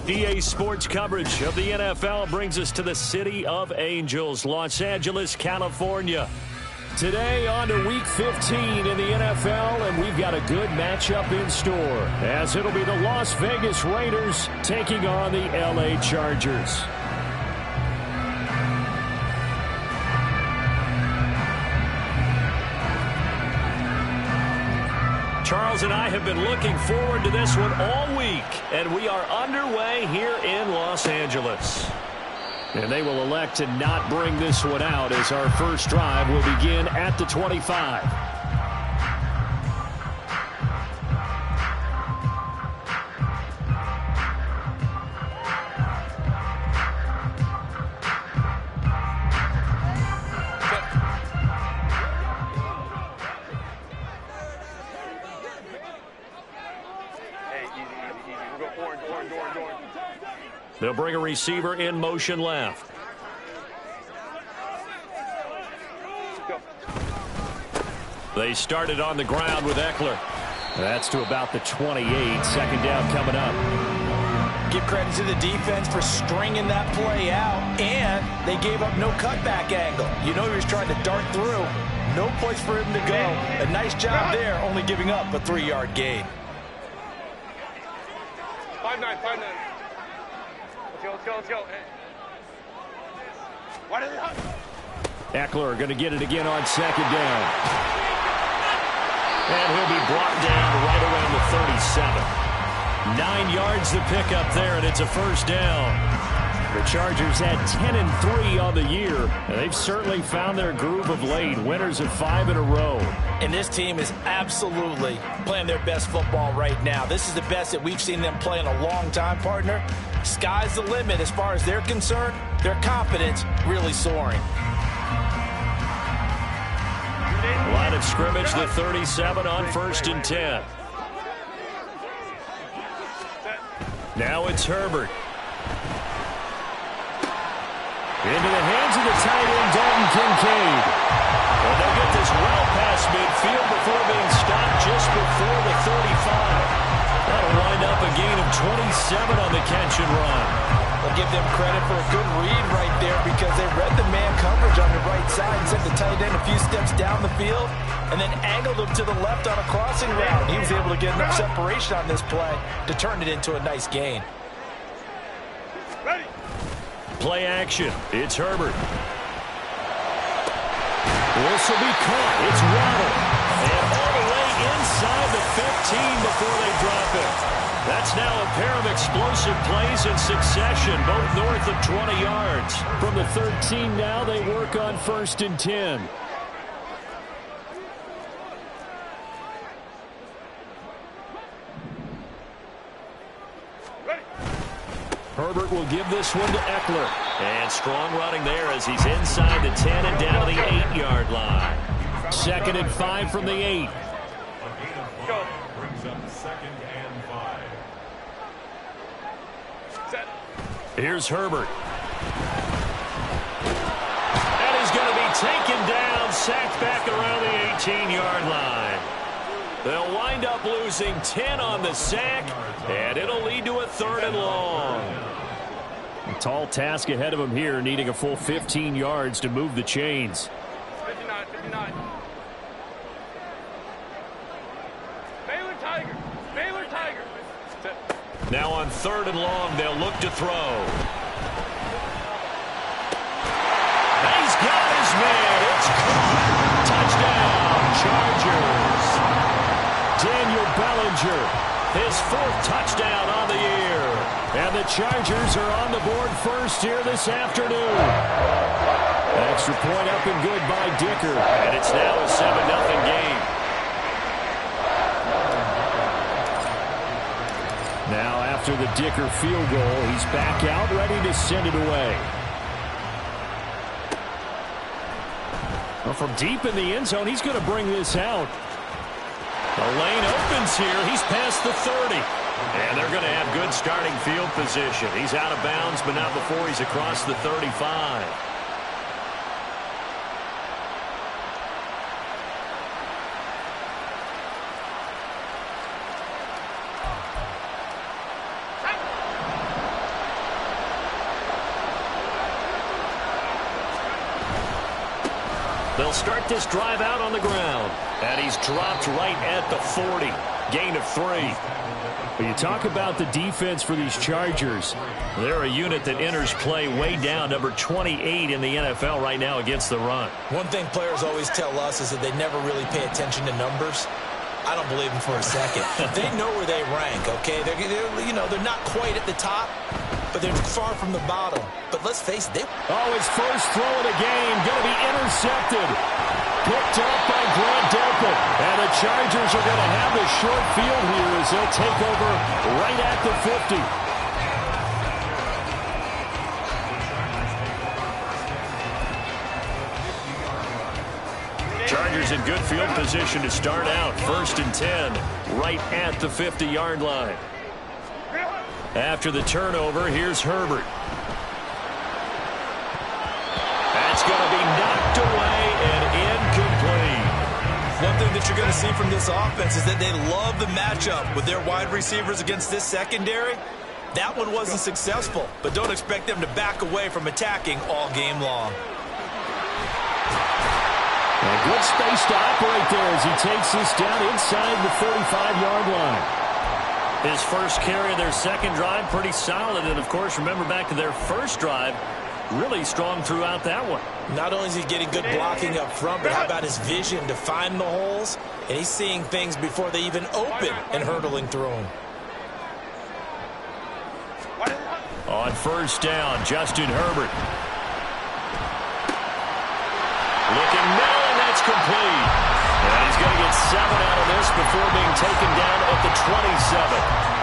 EA Sports coverage of the NFL brings us to the City of Angels, Los Angeles, California. Today on to Week 15 in the NFL, and we've got a good matchup in store, as it'll be the Las Vegas Raiders taking on the LA Chargers. Charles and I have been looking forward to this one all week, and we are underway here in Los Angeles. And they will elect to not bring this one out as our first drive will begin at the 25. They'll bring a receiver in motion left. They started on the ground with Eckler. That's to about the 28. Second down coming up. Give credit to the defense for stringing that play out, and they gave up no cutback angle. You know he was trying to dart through. No place for him to go. A nice job there, only giving up a 3-yard gain. 5-9, 5-9. Let's go. What is it? Eckler going to get it again on second down. And he'll be brought down right around the 37. 9 yards to pick up there, and it's a first down. The Chargers had 10-3 on the year, and they've certainly found their groove of late. Winners of 5 in a row. And this team is absolutely playing their best football right now. This is the best that we've seen them play in a long time, partner. Sky's the limit as far as they're concerned. Their confidence really soaring. Line of scrimmage, the 37 on 1st and 10. Now it's Herbert. Into the hands of the tight end, Dalton Kincaid. And they'll get this well past midfield before being stopped just before the 35. That'll wind up a gain of 27 on the catch and run. We'll give them credit for a good read right there because they read the man coverage on the right side and sent the tight end a few steps down the field and then angled him to the left on a crossing route. He was able to get enough separation on this play to turn it into a nice gain. Play action. It's Herbert. This will be caught. It's Waddle. And all the way inside the 15 before they drop it. That's now a pair of explosive plays in succession, both north of 20 yards. From the 13 now, they work on 1st and 10. Herbert will give this one to Eckler. And strong running there as he's inside the 10 and down to the 8-yard line. 2nd and 5 from the 8. Go. Here's Herbert. And he's going to be taken down, sacked back around the 18-yard line. They'll wind up losing 10 on the sack, and it'll lead to a 3rd and long. A tall task ahead of him here, needing a full 15 yards to move the chains. 59. Baylor Tiger. Now on 3rd and long, they'll look to throw. He's got his man. It's caught. Touchdown, Chargers. Daniel Bellinger, his 4th touchdown on the year. And the Chargers are on the board first here this afternoon. Extra point up and good by Dicker. And it's now a 7-0 game. Now after the Dicker field goal, he's back out, ready to send it away. Well, from deep in the end zone, he's going to bring this out. The lane opens here. He's past the 30. And they're going to have good starting field position. He's out of bounds, but not before he's across the 35. They'll start this drive out on the ground. And he's dropped right at the 40. Gain of 3. When you talk about the defense for these Chargers, they're a unit that enters play way down, number 28 in the NFL right now against the run. One thing players always tell us is that they never really pay attention to numbers. I don't believe them for a second. They know where they rank, okay? They're not quite at the top, but they're far from the bottom. But let's face it, his first throw of the game going to be intercepted. Picked up by Grant Delpit. And the Chargers are going to have the short field here as they'll take over right at the 50. Chargers in good field position to start out. 1st and 10, right at the 50-yard line. After the turnover, here's Herbert. That's going to be knocked away and incomplete. One thing that you're going to see from this offense is that they love the matchup with their wide receivers against this secondary. That one wasn't successful, but don't expect them to back away from attacking all game long. A good space to operate there as he takes this down inside the 35-yard line. His first carry of their second drive, pretty solid. And, of course, remember back to their first drive, really strong throughout that one. Not only is he getting good blocking up front, but how about his vision to find the holes? And he's seeing things before they even open and hurdling through them. On 1st down, Justin Herbert. Looking middle, and that's complete. And he's going to get 7 out of this before being taken down at the 27.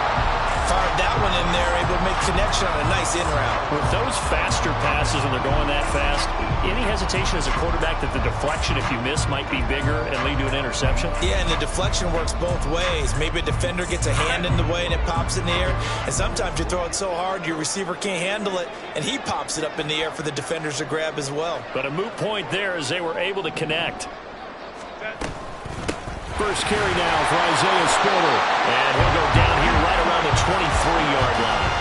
Fired that one in there, able to make connection on a nice in route. With those faster passes when they're going that fast, any hesitation as a quarterback that the deflection, if you miss, might be bigger and lead to an interception? Yeah, and the deflection works both ways. Maybe a defender gets a hand in the way and it pops in the air. And sometimes you throw it so hard your receiver can't handle it, and he pops it up in the air for the defenders to grab as well. But a moot point there as they were able to connect. First carry now for Isaiah Spiller. And he'll go down here right around the 23-yard line.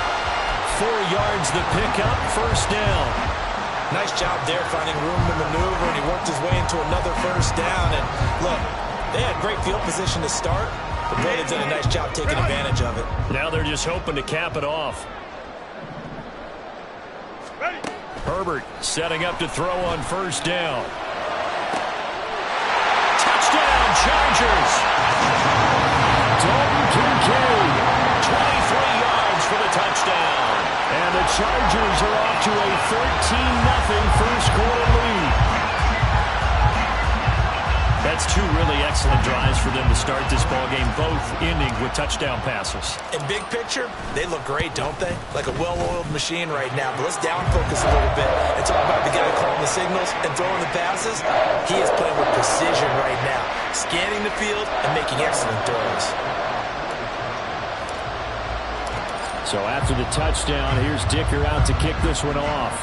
4 yards the pickup, 1st down. Nice job there finding room to maneuver, and he worked his way into another 1st down. And look, they had great field position to start, but Brady did a nice job taking advantage of it. Now they're just hoping to cap it off. Herbert setting up to throw on 1st down. Chargers. Dalton Kincaid. 23 yards for the touchdown. And the Chargers are off to a 13-0 first quarter lead. That's 2 really excellent drives for them to start this ball game, both ending with touchdown passes. In big picture, they look great, don't they? Like a well-oiled machine right now. But let's down focus a little bit and talk about the guy calling the signals and throwing the passes. He is playing with precision right now, scanning the field and making excellent throws. So after the touchdown, here's Dicker out to kick this one off.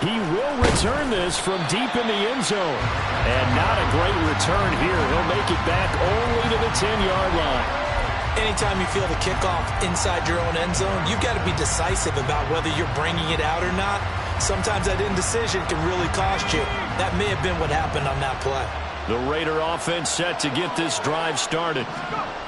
He will return this from deep in the end zone. And not a great return here. He'll make it back only to the 10-yard line. Anytime you feel the kickoff inside your own end zone, you've got to be decisive about whether you're bringing it out or not. Sometimes that indecision can really cost you. That may have been what happened on that play. The Raider offense set to get this drive started.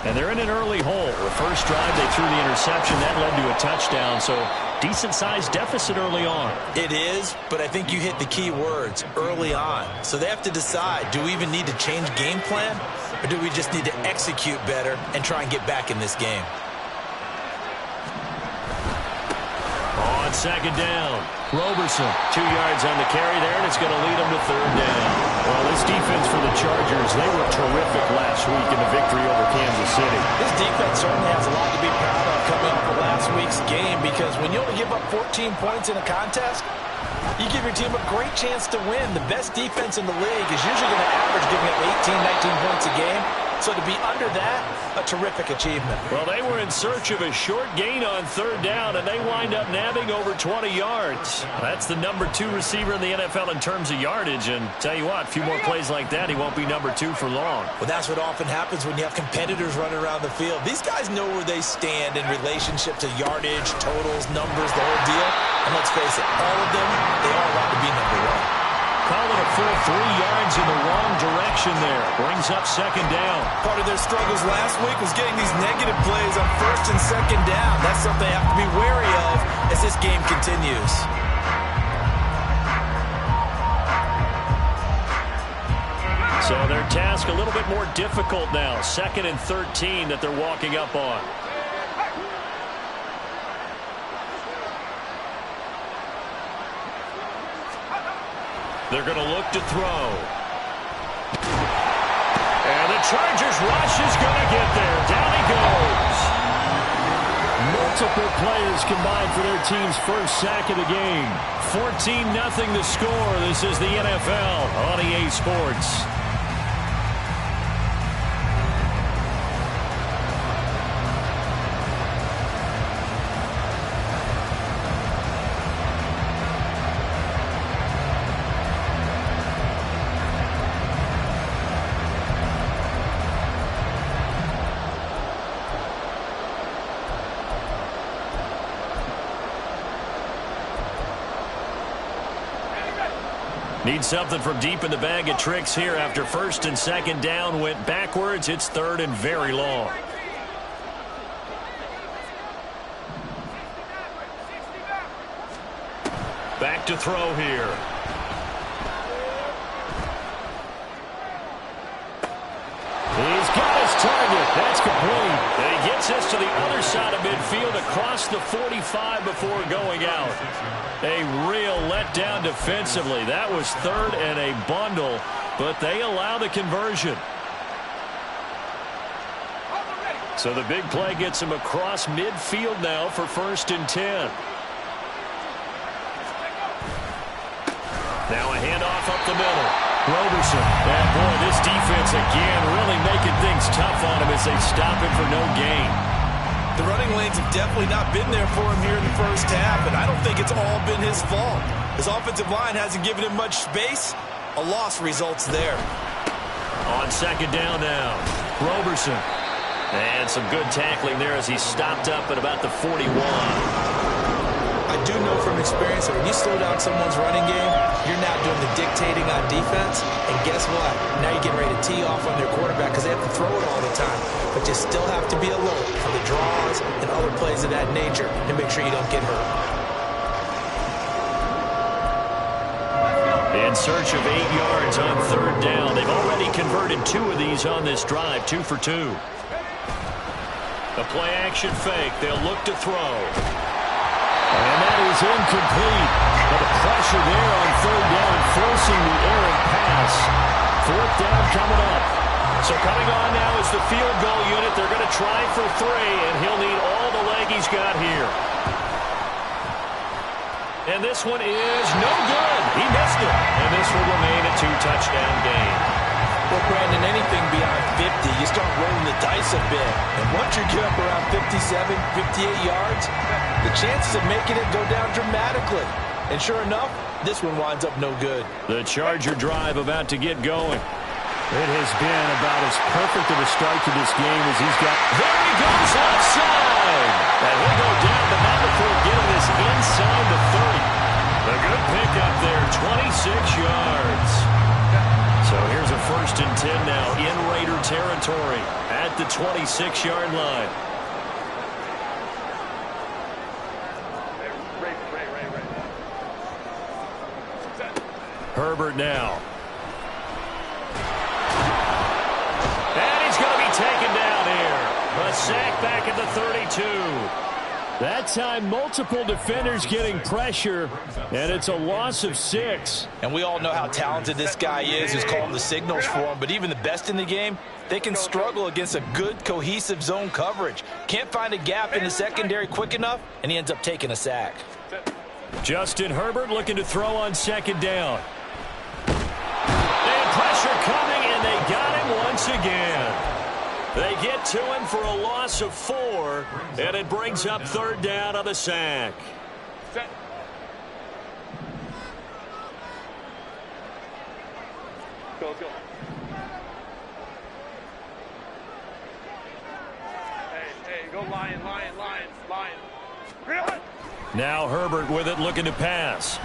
And they're in an early hole. The first drive, they threw the interception. That led to a touchdown. So decent-sized deficit early on. It is, but I think you hit the key words, early on. So they have to decide, do we even need to change game plan? Or do we just need to execute better and try and get back in this game? On 2nd down, Roberson. 2 yards on the carry there, and it's going to lead them to 3rd down. Well, this defense for the Chargers, they were terrific last week in the victory over Kansas City. This defense certainly has a lot to be proud of coming off of last week's game, because when you only give up 14 points in a contest, you give your team a great chance to win. The best defense in the league is usually going to average giving up 18, 19 points a game. So to be under that, a terrific achievement. Well, they were in search of a short gain on third down, and they wind up nabbing over 20 yards. That's the number 2 receiver in the NFL in terms of yardage, and tell you what, a few more plays like that, he won't be number 2 for long. Well, that's what often happens when you have competitors running around the field. These guys know where they stand in relationship to yardage, totals, numbers, the whole deal. And let's face it, all of them, they all want to be number 1. Call it a full 3 yards in the wrong direction there. Brings up second down. Part of their struggles last week was getting these negative plays on first and second down. That's something they have to be wary of as this game continues. So their task a little bit more difficult now. 2nd and 13 that they're walking up on. They're going to look to throw. And the Chargers rush is going to get there. Down he goes. Multiple players combined for their team's first sack of the game. 14-0 the score. This is the NFL on EA Sports. Need something from deep in the bag of tricks here after first and second down went backwards. It's 3rd and very long. Back to throw here. He's got his target. That's complete. And he gets us to the other side of midfield across the 45 before going out. A real letdown defensively. That was 3rd and a bundle, but they allow the conversion. So the big play gets him across midfield now for 1st and 10. Now a handoff up the middle. Roberson. And boy, this defense again really making things tough on him as they stop him for no gain. The running lanes have definitely not been there for him here in the first half, and I don't think it's all been his fault. His offensive line hasn't given him much space. A loss results there. On second down now, Roberson. And some good tackling there as he stopped up at about the 41. I do know from experience that when you slow down someone's running game, you're now doing the dictating on defense. And guess what? Now you're getting ready to tee off on their quarterback because they have to throw it all the time. But you still have to be alert for the draws and other plays of that nature to make sure you don't get hurt. In search of 8 yards on third down. They've already converted 2 of these on this drive, 2 for 2. A play action fake. They'll look to throw. And that is incomplete. But the pressure there on third down, forcing the errant pass. 4th down coming up. So coming on now is the field goal unit. They're going to try for 3, and he'll need all the leg he's got here. And this one is no good. He missed it. And this will remain a 2-touchdown game. Well, Brandon, anything beyond 50, you start rolling the dice a bit. And once you get up around 57, 58 yards, the chances of making it go down dramatically. And sure enough, this one winds up no good. The Charger drive about to get going. It has been about as perfect of a start to this game as he's got. There he goes left side. And he'll go down, but not before getting this inside the 30. A good pickup there, 26 yards. So here's a 1st and 10 now in Raider territory at the 26-yard line. Herbert now. And he's going to be taken down here. A sack back at the 32. That time, multiple defenders getting pressure, and it's a loss of 6. And we all know how talented this guy is who's calling the signals for him, but even the best in the game, they can struggle against a good, cohesive zone coverage. Can't find a gap in the secondary quick enough, and he ends up taking a sack. Justin Herbert looking to throw on second down. And pressure coming, and they got him once again. They get to him for a loss of 4, and it brings up 3rd down on the sack. Set. Go, go. Hey, go Lion. Really? Now Herbert with it, looking to pass.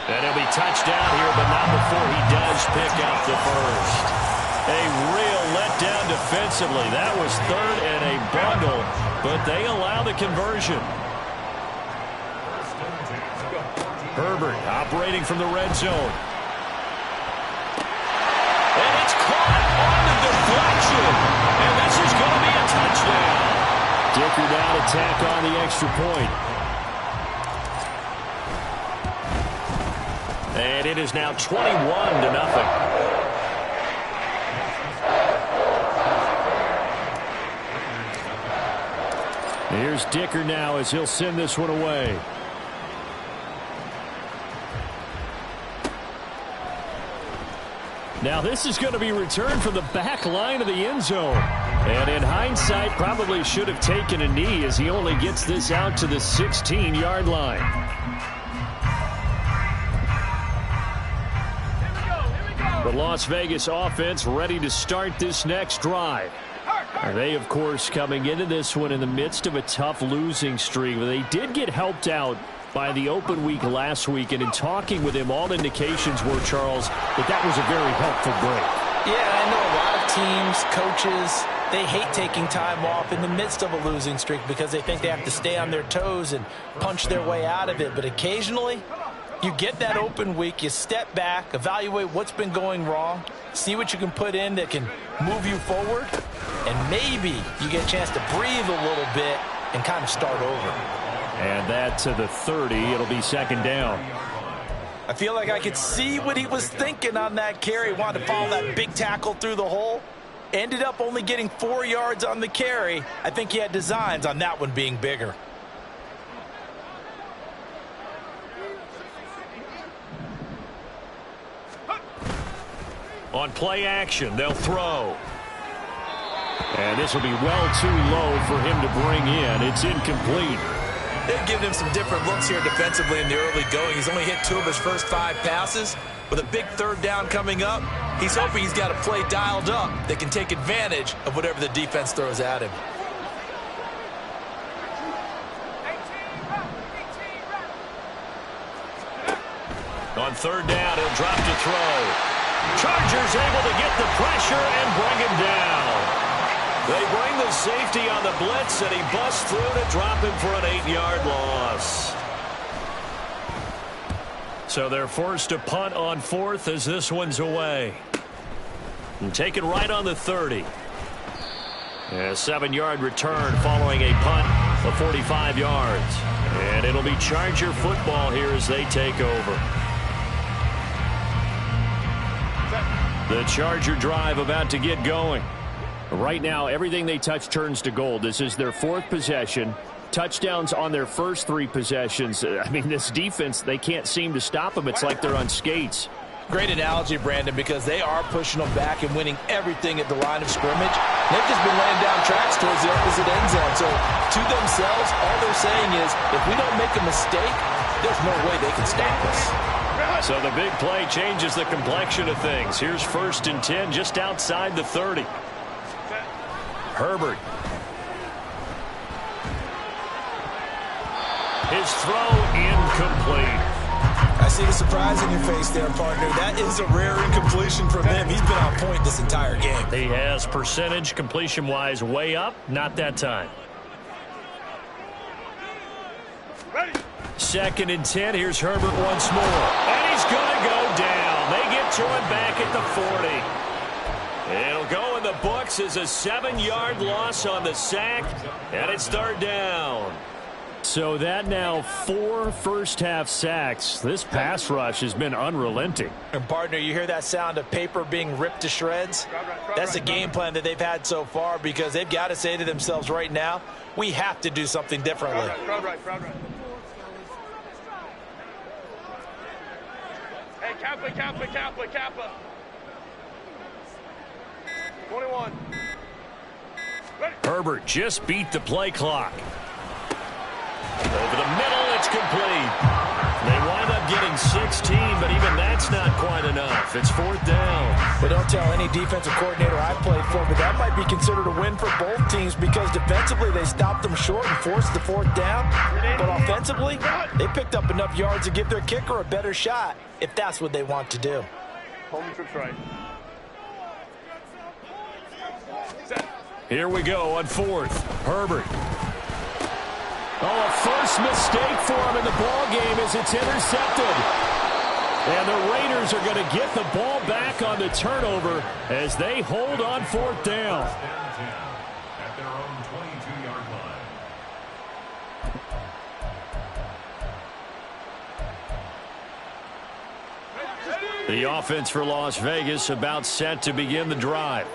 And he'll be touched down here, but not before he does pick up the first. A real letdown defensively. That was 3rd and a bundle, but they allow the conversion. Herbert operating from the red zone. And it's caught on the deflection. And this is going to be a touchdown. Dicker down to tack on the extra point. And it is now 21-0. Here's Dicker now as he'll send this one away. Now this is going to be returned from the back line of the end zone. And in hindsight, probably should have taken a knee as he only gets this out to the 16-yard line. The Las Vegas offense ready to start this next drive. They, of course, coming into this one in the midst of a tough losing streak. But they did get helped out by the open week last week. And in talking with him, all indications were, Charles, that was a very helpful break. Yeah, I know a lot of teams, coaches, they hate taking time off in the midst of a losing streak because they think they have to stay on their toes and punch their way out of it. But occasionally, you get that open week, you step back, evaluate what's been going wrong, see what you can put in that can move you forward, and maybe you get a chance to breathe a little bit and kind of start over. And that to the 30. It'll be 2nd down. I feel like I could see what he was thinking on that carry. Wanted to follow that big tackle through the hole. Ended up only getting 4 yards on the carry. I think he had designs on that one being bigger. On play action, they'll throw. And this will be well too low for him to bring in. It's incomplete. They've given him some different looks here defensively in the early going. He's only hit 2 of his first 5 passes. With a big 3rd down coming up, he's hoping he's got a play dialed up that can take advantage of whatever the defense throws at him. On 3rd down, he'll drop to throw. Chargers able to get the pressure and bring him down. They bring the safety on the blitz, and he busts through to drop him for an 8-yard loss. So they're forced to punt on 4th as this one's away. And take it right on the 30. A 7-yard return following a punt of 45 yards. And it'll be Charger football here as they take over. The Charger drive about to get going. Right now, everything they touch turns to gold. This is their 4th possession. Touchdowns on their first 3 possessions. I mean, this defense, they can't seem to stop them. It's like they're on skates. Great analogy, Brandon, because they are pushing them back and winning everything at the line of scrimmage. They've just been laying down tracks towards the opposite end zone. So to themselves, all they're saying is, if we don't make a mistake, there's no way they can stop us. So the big play changes the complexion of things. Here's 1st and 10 just outside the 30. Herbert. His throw incomplete. I see the surprise in your face there, partner. That is a rare incompletion from him. He's been on point this entire game. He has percentage completion-wise way up. Not that time. Ready. 2nd and 10. Here's Herbert once more. And he's going to go down. They get to him back at the 40. It'll go in the books as a 7-yard loss on the sack, and it's 3rd down. So that now 4 first-half sacks. This pass rush has been unrelenting. And, partner, you hear that sound of paper being ripped to shreds? That's the game plan that they've had so far because they've got to say to themselves right now, we have to do something differently. Crowd right. Hey, Kappa. 21. Ready. Herbert just beat the play clock. Over the middle, it's complete. They wind up getting 16, but even that's not quite enough. It's 4th down. But don't tell any defensive coordinator I played for, but that might be considered a win for both teams because defensively they stopped them short and forced the 4th down. But offensively, they picked up enough yards to give their kicker a better shot if that's what they want to do. Home trips right. Here we go on 4th. Herbert. Oh, a first mistake for him in the ball game as it's intercepted. And the Raiders are going to get the ball back on the turnover as they hold on 4th down. At their own 22-yard line. The offense for Las Vegas about set to begin the drive.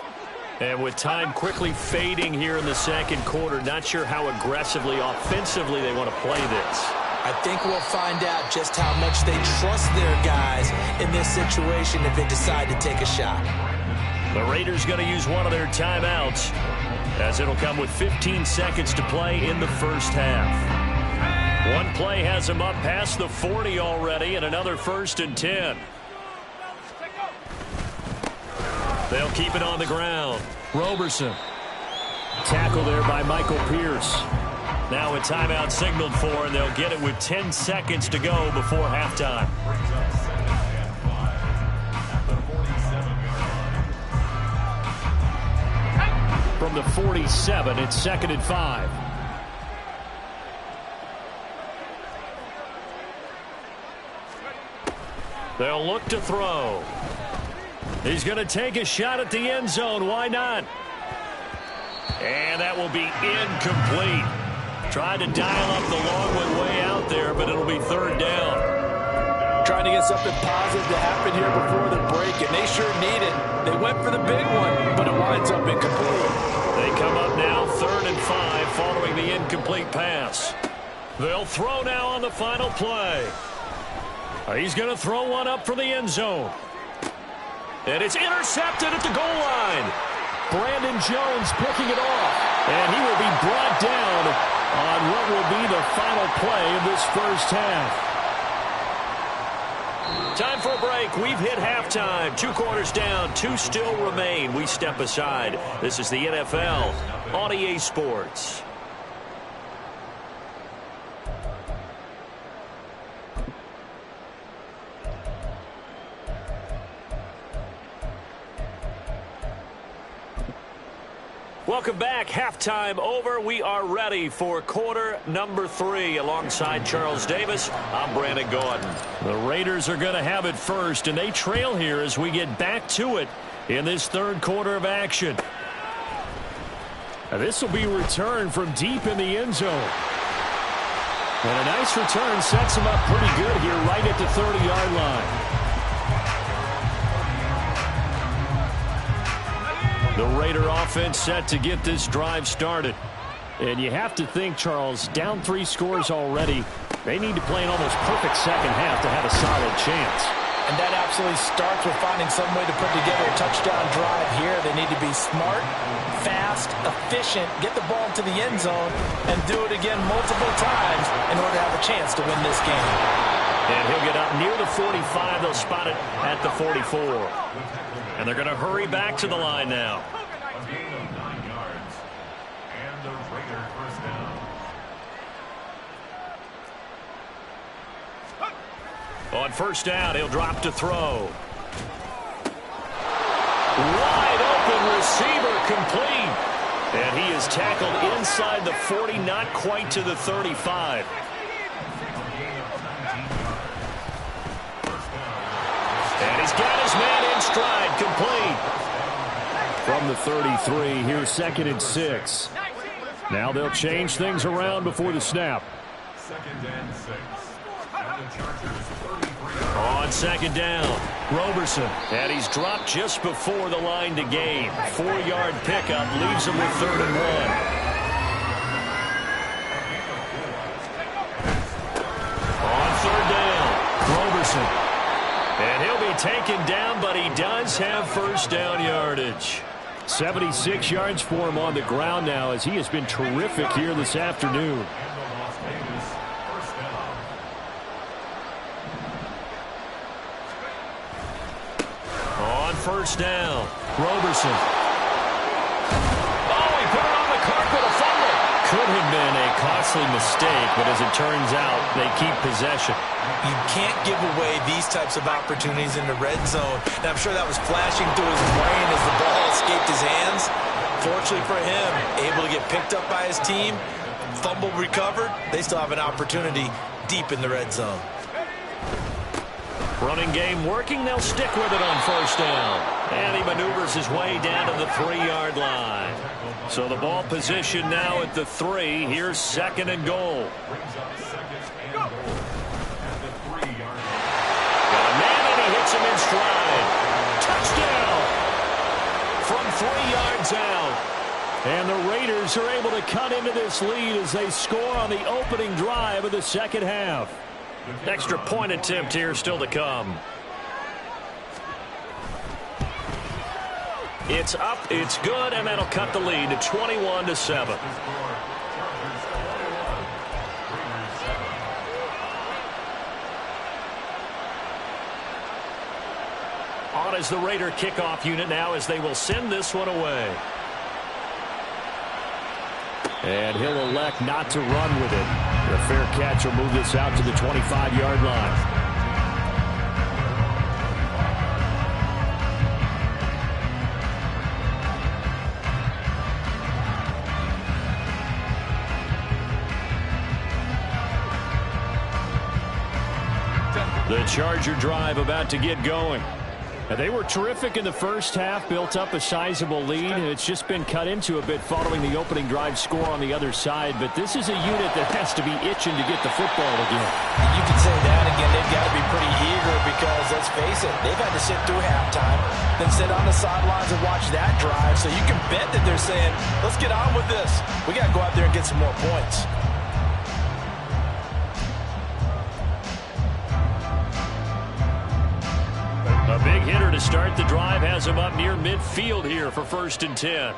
And with time quickly fading here in the second quarter, not sure how aggressively, offensively they want to play this. I think we'll find out just how much they trust their guys in this situation if they decide to take a shot. The Raiders going to use one of their timeouts as it'll come with 15 seconds to play in the first half. One play has them up past the 40 already and another 1st and 10. They'll keep it on the ground. Roberson. Tackle there by Michael Pierce. Now a timeout signaled for, and they'll get it with 10 seconds to go before halftime. From the 47, it's 2nd and 5. They'll look to throw. He's going to take a shot at the end zone. Why not? And that will be incomplete. Tried to dial up the long one way out there, but it'll be 3rd down. Trying to get something positive to happen here before the break, and they sure need it. They went for the big one, but it winds up incomplete. They come up now 3rd and 5 following the incomplete pass. They'll throw now on the final play. He's going to throw one up for the end zone. And it's intercepted at the goal line. Brandon Jones picking it off. And he will be brought down on what will be the final play of this first half. Time for a break. We've hit halftime. 2 quarters down. 2 still remain. We step aside. This is the NFL on EA Sports. Welcome back. Halftime over. We are ready for quarter number 3. Alongside Charles Davis, I'm Brandon Gordon. The Raiders are going to have it first, and they trail here as we get back to it in this 3rd quarter of action. This will be returned from deep in the end zone. And a nice return sets them up pretty good here right at the 30-yard line. The Raider offense set to get this drive started. And you have to think, Charles, down 3 scores already. They need to play an almost perfect second half to have a solid chance. And that absolutely starts with finding some way to put together a touchdown drive here. They need to be smart, fast, efficient, get the ball to the end zone, and do it again multiple times in order to have a chance to win this game. And he'll get up near the 45. They'll spot it at the 44. And they're going to hurry back to the line now. A gain of 9 yards. And the Raider first down. On first down, he'll drop to throw. Wide open receiver complete. And he is tackled inside the 40, not quite to the 35. And he's got his man in stride, complete. From the 33, here's 2nd and 6. Now they'll change things around before the snap. 2nd and 6. At the Chargers 33. On 2nd down, Roberson. And he's dropped just before the line to gain. 4-yard pickup leaves him with 3rd and 1. On 3rd down, Roberson. And he'll be taken down, but he does have first down yardage. 76 yards for him on the ground now, as he has been terrific here this afternoon. Las Vegas, first down. On first down, Roberson. Oh, he put it on the carpet, a fumble. Could have been a costly mistake, but as it turns out, they keep possession. You can't give away these types of opportunities in the red zone. And I'm sure that was flashing through his brain as the ball escaped his hands. Fortunately for him, able to get picked up by his team, fumble recovered. They still have an opportunity deep in the red zone. Running game working. They'll stick with it on first down. And he maneuvers his way down to the 3-yard line. So the ball position now at the 3. Here's second and goal. Brings up second and goal at the 3-yard line. Got a man and he hits him in stride. Touchdown from 3 yards out. And the Raiders are able to cut into this lead as they score on the opening drive of the second half. Extra point attempt here still to come. It's up, it's good, and that'll cut the lead to 21-7. On is the Raider kickoff unit now as they will send this one away. And he'll elect not to run with it. The fair catch will move this out to the 25-yard line. The Charger drive about to get going. They were terrific in the first half, built up a sizable lead, and it's just been cut into a bit following the opening drive score on the other side. But this is a unit that has to be itching to get the football again. You can say that again. They've got to be pretty eager because, let's face it, they've had to sit through halftime, then sit on the sidelines and watch that drive. So you can bet that they're saying, let's get on with this. We got to go out there and get some more points. A big hitter to start the drive has him up near midfield here for 1st and 10.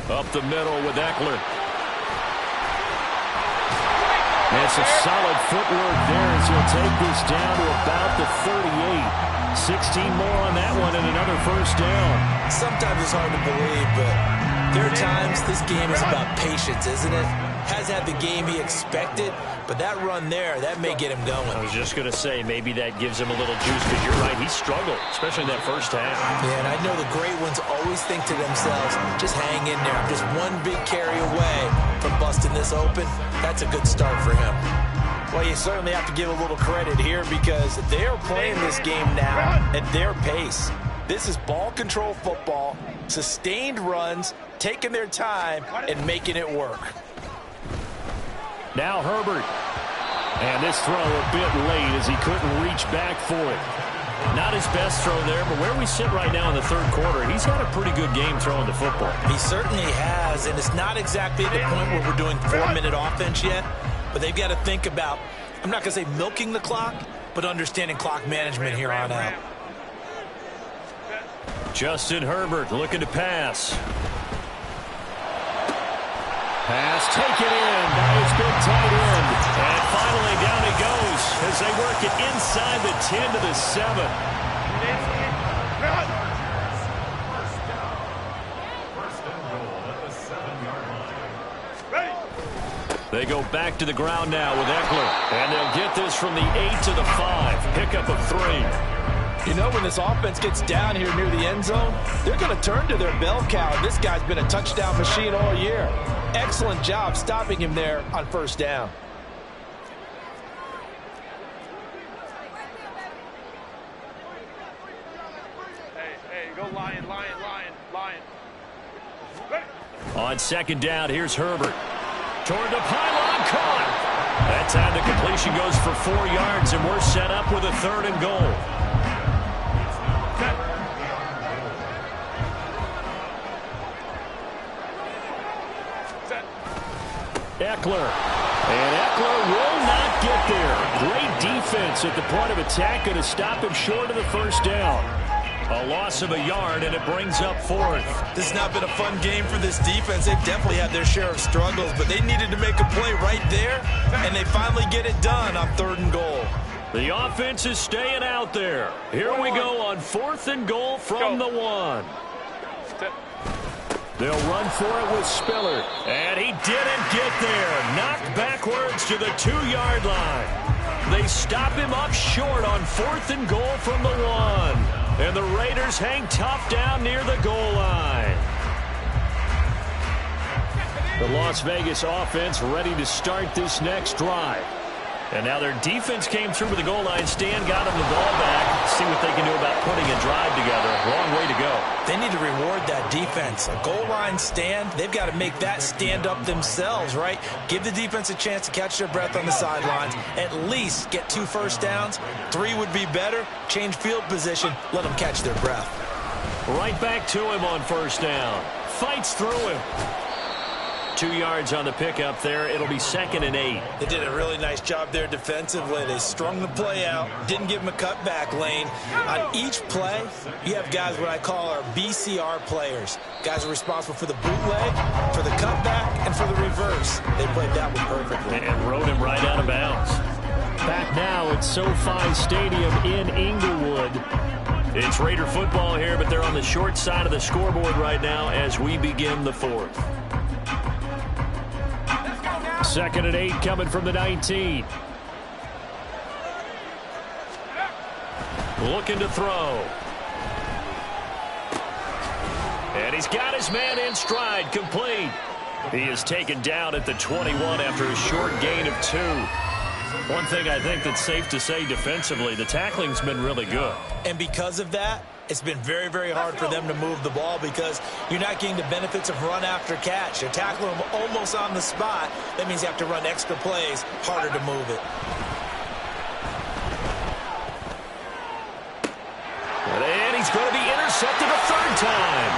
Up the middle with Eckler. It's a solid footwork there as he'll take this down to about the 38. 16 more on that one and another first down. Sometimes it's hard to believe, but there are times this game is about patience, isn't it? Has had the game he expected, but that run there, that may get him going. I was just going to say, maybe that gives him a little juice, because you're right, he struggled, especially in that first half. Yeah, and I know the great ones always think to themselves, just hang in there. I'm just one big carry away from busting this open. That's a good start for him. Well, you certainly have to give a little credit here because they're playing this game now at their pace. This is ball control football, sustained runs, taking their time, and making it work. Now Herbert. And this throw a bit late as he couldn't reach back for it. Not his best throw there, but where we sit right now in the third quarter, he's had a pretty good game throwing the football. He certainly has, and it's not exactly at the point where we're doing 4-minute offense yet, but they've got to think about, I'm not going to say milking the clock, but understanding clock management here on out. Justin Herbert looking to pass. Pass taken in by his big tight end. And finally down he goes as they work it inside the 10 to the 7. First and goal at the 7-yard line. They go back to the ground now with Eckler. And they'll get this from the 8 to the 5. Pickup of 3. You know, when this offense gets down here near the end zone, they're going to turn to their bell cow. This guy's been a touchdown machine all year. Excellent job stopping him there on first down. Hey, go Lion. On second down, here's Herbert. Toward the pylon, caught. That time the completion goes for 4 yards, and we're set up with a 3rd and goal. Eckler. And Eckler will not get there. Great defense at the point of attack, going to stop him short of the first down. A loss of a yard, and it brings up fourth. This has not been a fun game for this defense. They've definitely had their share of struggles, but they needed to make a play right there, and they finally get it done on 3rd and goal. The offense is staying out there. Here we go on 4th and goal from the 1. They'll run for it with Spiller. And he didn't get there. Knocked backwards to the 2-yard line. They stop him up short on 4th and goal from the 1. And the Raiders hang tough down near the goal line. The Las Vegas offense ready to start this next drive. And now their defense came through with the goal line stand, got them the ball back. See what they can do about putting a drive together. Long way to go. They need to reward that defense. A goal line stand, they've got to make that stand up themselves, right? Give the defense a chance to catch their breath on the sidelines. At least get 2 first downs. 3 would be better. Change field position. Let them catch their breath. Right back to him on 1st down. Fights through him. 2 yards on the pickup there. It'll be 2nd and 8. They did a really nice job there defensively. They strung the play out, didn't give him a cutback lane. On each play, you have guys what I call our BCR players. Guys are responsible for the bootleg, for the cutback, and for the reverse. They played that one perfectly. And rode him right out of bounds. Back now at SoFi Stadium in Inglewood. It's Raider football here, but they're on the short side of the scoreboard right now as we begin the 4th. 2nd and 8 coming from the 19. Looking to throw. And he's got his man in stride, complete. He is taken down at the 21 after a short gain of 2. One thing I think that's safe to say defensively, the tackling's been really good. And because of that, it's been very, very hard for them to move the ball because you're not getting the benefits of run after catch. You're tackling them almost on the spot. That means you have to run extra plays, harder to move it. And he's going to be intercepted a 3rd time.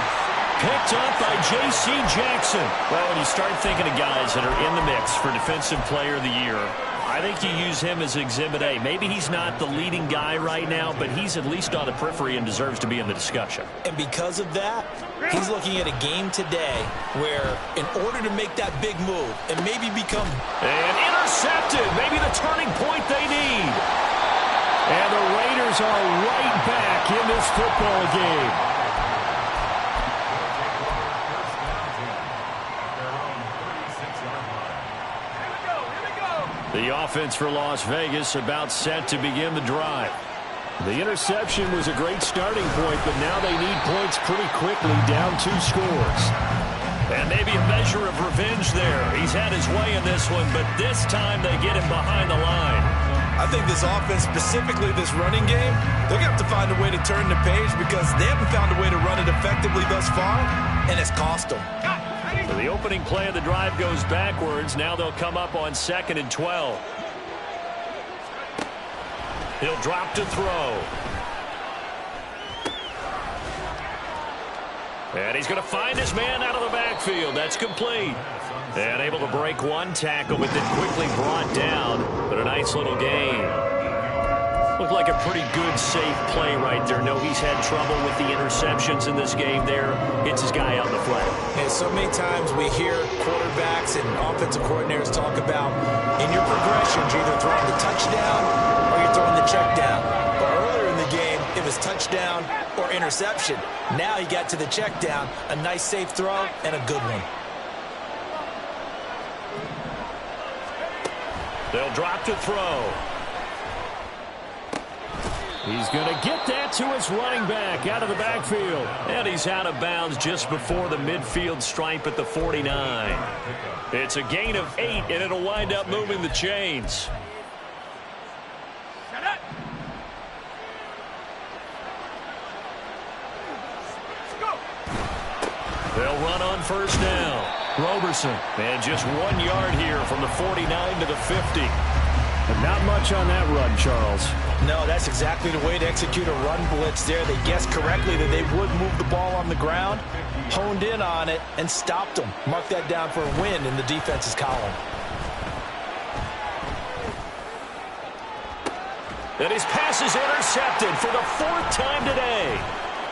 Picked up by J.C. Jackson. Well, when you start thinking of guys that are in the mix for Defensive Player of the Year, I think you use him as Exhibit A. Maybe he's not the leading guy right now, but he's at least on the periphery and deserves to be in the discussion. And because of that, he's looking at a game today where in order to make that big move and maybe become... And intercepted. Maybe the turning point they need. And the Raiders are right back in this football game. The offense for Las Vegas about set to begin the drive. The interception was a great starting point, but now they need points pretty quickly, down 2 scores. And maybe a measure of revenge there. He's had his way in this one, but this time they get him behind the line. I think this offense, specifically this running game, they're going to have to find a way to turn the page because they haven't found a way to run it effectively thus far, and it's cost them. So the opening play of the drive goes backwards. Now they'll come up on 2nd and 12. He'll drop to throw. And he's going to find his man out of the backfield. That's complete. And able to break 1 tackle, but then quickly brought down. But a nice little gain. Looked like a pretty good, safe play right there. No, he's had trouble with the interceptions in this game there. Hits his guy out in the flat. And so many times we hear quarterbacks and offensive coordinators talk about in your progressions, you're either throwing the touchdown or you're throwing the check down. But earlier in the game, it was touchdown or interception. Now he got to the check down, a nice safe throw, and a good one. They'll drop to throw. He's going to get that to his running back out of the backfield. And he's out of bounds just before the midfield stripe at the 49. It's a gain of 8, and it'll wind up moving the chains. They'll run on 1st down. Roberson. And just 1 yard here from the 49 to the 50. But not much on that run, Charles. No, that's exactly the way to execute a run blitz there. They guessed correctly that they would move the ball on the ground, honed in on it, and stopped them. Mark that down for a win in the defense's column. And his pass is intercepted for the 4th time today.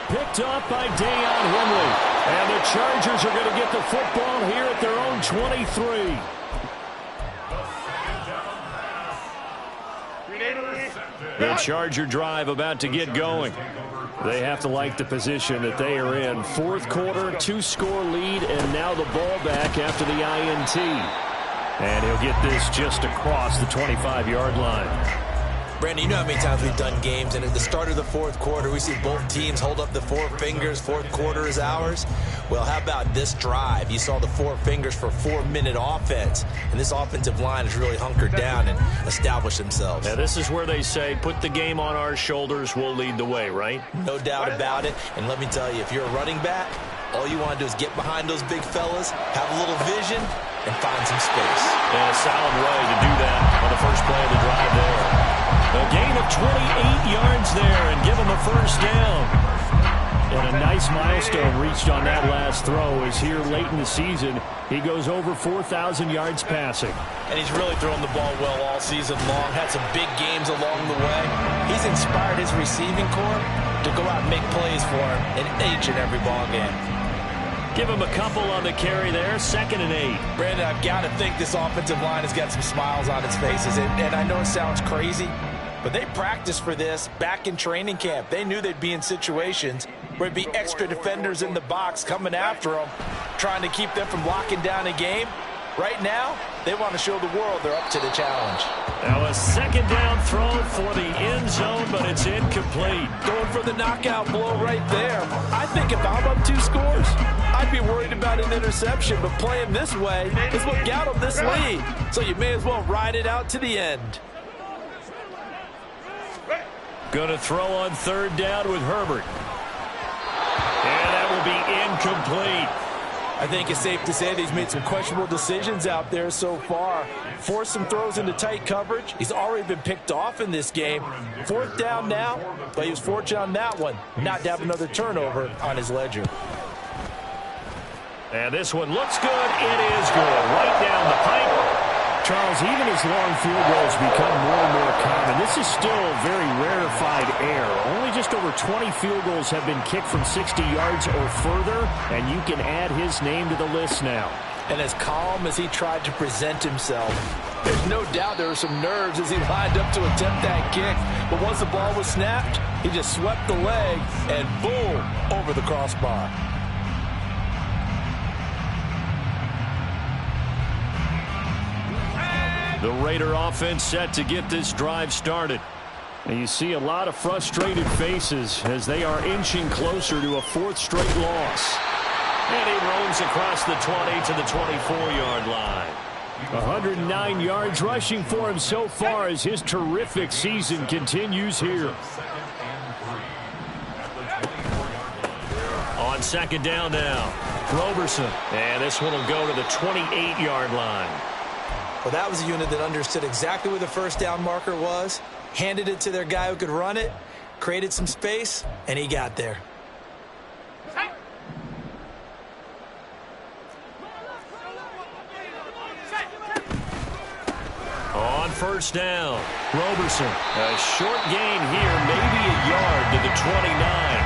Picked up by Deion Henley. And the Chargers are going to get the football here at their own 23. The Charger drive about to get going. They have to like the position that they are in. Fourth quarter, 2-score lead, and now the ball back after the INT. And he'll get this just across the 25-yard line. Brandon, you know how many times we've done games, and at the start of the fourth quarter, we see both teams hold up the four fingers, fourth quarter is ours. Well, how about this drive? You saw the four fingers for 4-minute offense, and this offensive line has really hunkered down and established themselves. Now, this is where they say, put the game on our shoulders, we'll lead the way, right? No doubt about it, and let me tell you, if you're a running back, all you want to do is get behind those big fellas, have a little vision, and find some space. And a solid way to do that on the first play of the drive there. A gain of 28 yards there and give him a first down. And a nice milestone reached on that last throw as here late in the season, he goes over 4,000 yards passing. And he's really thrown the ball well all season long, had some big games along the way. He's inspired his receiving corps to go out and make plays for him in each and every ball game. Give him a couple on the carry there, 2nd and 8. Brandon, I've got to think this offensive line has got some smiles on its faces. And I know it sounds crazy, but they practiced for this back in training camp. They knew they'd be in situations where there'd be extra defenders in the box coming after them, trying to keep them from locking down a game. Right now, they want to show the world they're up to the challenge. Now a second down throw for the end zone, but it's incomplete. Going for the knockout blow right there. I think if I'm up 2 scores, I'd be worried about an interception, but playing this way is what got them this lead. So you may as well ride it out to the end. Going to throw on 3rd down with Herbert. And that will be incomplete. I think it's safe to say that he's made some questionable decisions out there so far. Forced some throws into tight coverage. He's already been picked off in this game. 4th down now, but he was fortunate on that one not to have another turnover on his ledger. And this one looks good. It is good. Right down the pipe. Charles, even as long field goals become more and more common, this is still very rarefied air. Only just over 20 field goals have been kicked from 60 yards or further, and you can add his name to the list now. And as calm as he tried to present himself, there's no doubt there were some nerves as he lined up to attempt that kick. But once the ball was snapped, he just swept the leg and boom, over the crossbar. The Raider offense set to get this drive started. And you see a lot of frustrated faces as they are inching closer to a 4th straight loss. And he roams across the 20 to the 24-yard line. 109 yards rushing for him so far as his terrific season continues here. On 2nd down now, Roberson. And this one will go to the 28-yard line. Well, that was a unit that understood exactly where the first down marker was, handed it to their guy who could run it, created some space, and he got there. On 1st down, Roberson. A short gain here, maybe a yard to the 29.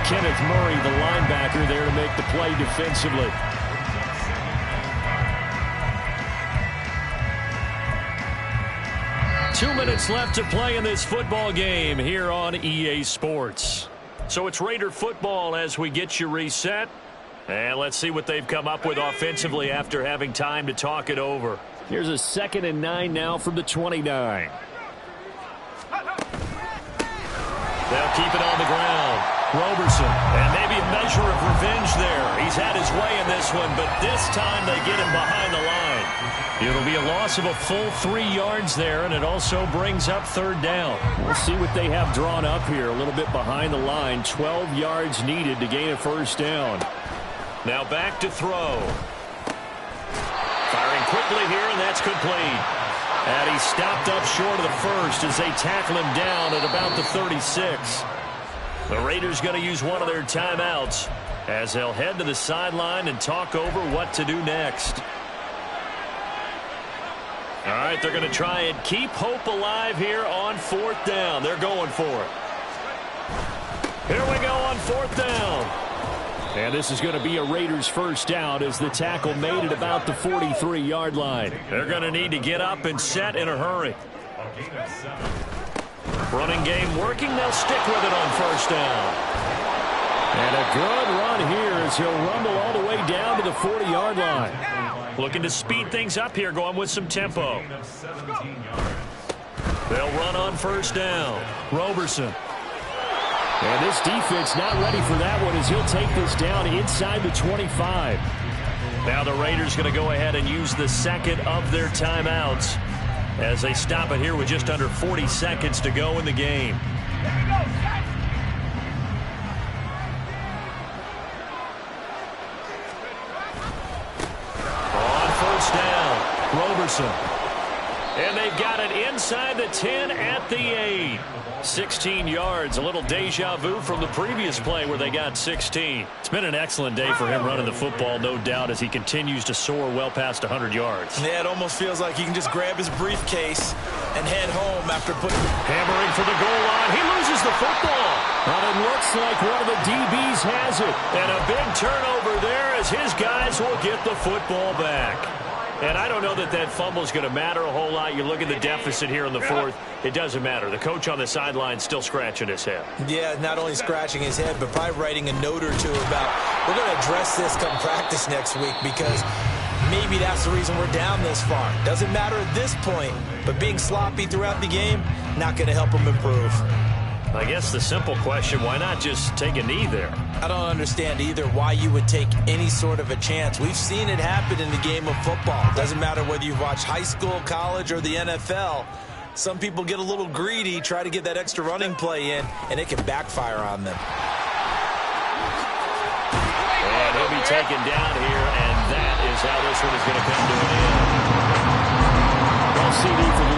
Kenneth Murray, the linebacker, there to make the play defensively. Two minutes left to play in this football game here on EA Sports. So it's Raider football as we get you reset. And let's see what they've come up with offensively after having time to talk it over. Here's a 2nd and 9 now from the 29. They'll keep it on the ground. Roberson, and maybe a measure of revenge there. He's had his way in this one, but this time they get him behind the line. It'll be a loss of a full 3 yards there, and it also brings up 3rd down. We'll see what they have drawn up here. A little bit behind the line. 12 yards needed to gain a 1st down. Now back to throw. Firing quickly here, and that's complete. And he stopped up short of the first as they tackle him down at about the 36. The Raiders going to use one of their timeouts as they'll head to the sideline and talk over what to do next. All right, they're going to try and keep hope alive here on 4th down. They're going for it. Here we go on 4th down. And this is going to be a Raiders first down as the tackle made at about the 43-yard line. They're going to need to get up and set in a hurry. A gain of 7. Running game working. They'll stick with it on 1st down. And a good run here as he'll rumble all the way down to the 40-yard line. Looking to speed things up here, going with some tempo. Gain of 17 yards. They'll run on 1st down. Roberson. And this defense not ready for that one as he'll take this down inside the 25. Now the Raiders going to go ahead and use the second of their timeouts as they stop it here with just under 40 seconds to go in the game. On 1st down, Roberson. And they've got it inside the 10 at the 8. 16 yards, a little deja vu from the previous play where they got 16. It's been an excellent day for him running the football, no doubt, as he continues to soar well past 100 yards. Yeah, it almost feels like he can just grab his briefcase and head home after putting... Hammering for the goal line. He loses the football. But it looks like one of the DBs has it. And a big turnover there as his guys will get the football back. And I don't know that that fumble is going to matter a whole lot. You look at the deficit here in the 4th. It doesn't matter. The coach on the sideline still scratching his head. Yeah, not only scratching his head, but probably writing a note or two about, we're going to address this come practice next week because maybe that's the reason we're down this far. Doesn't matter at this point, but being sloppy throughout the game, not going to help him improve. I guess the simple question, why not just take a knee there? I don't understand either why you would take any sort of a chance. We've seen it happen in the game of football. Doesn't matter whether you've watched high school, college, or the NFL. Some people get a little greedy, try to get that extra running play in, and it can backfire on them. And he'll be taken down here, and that is how this one is going to come to an end. Well, CD for the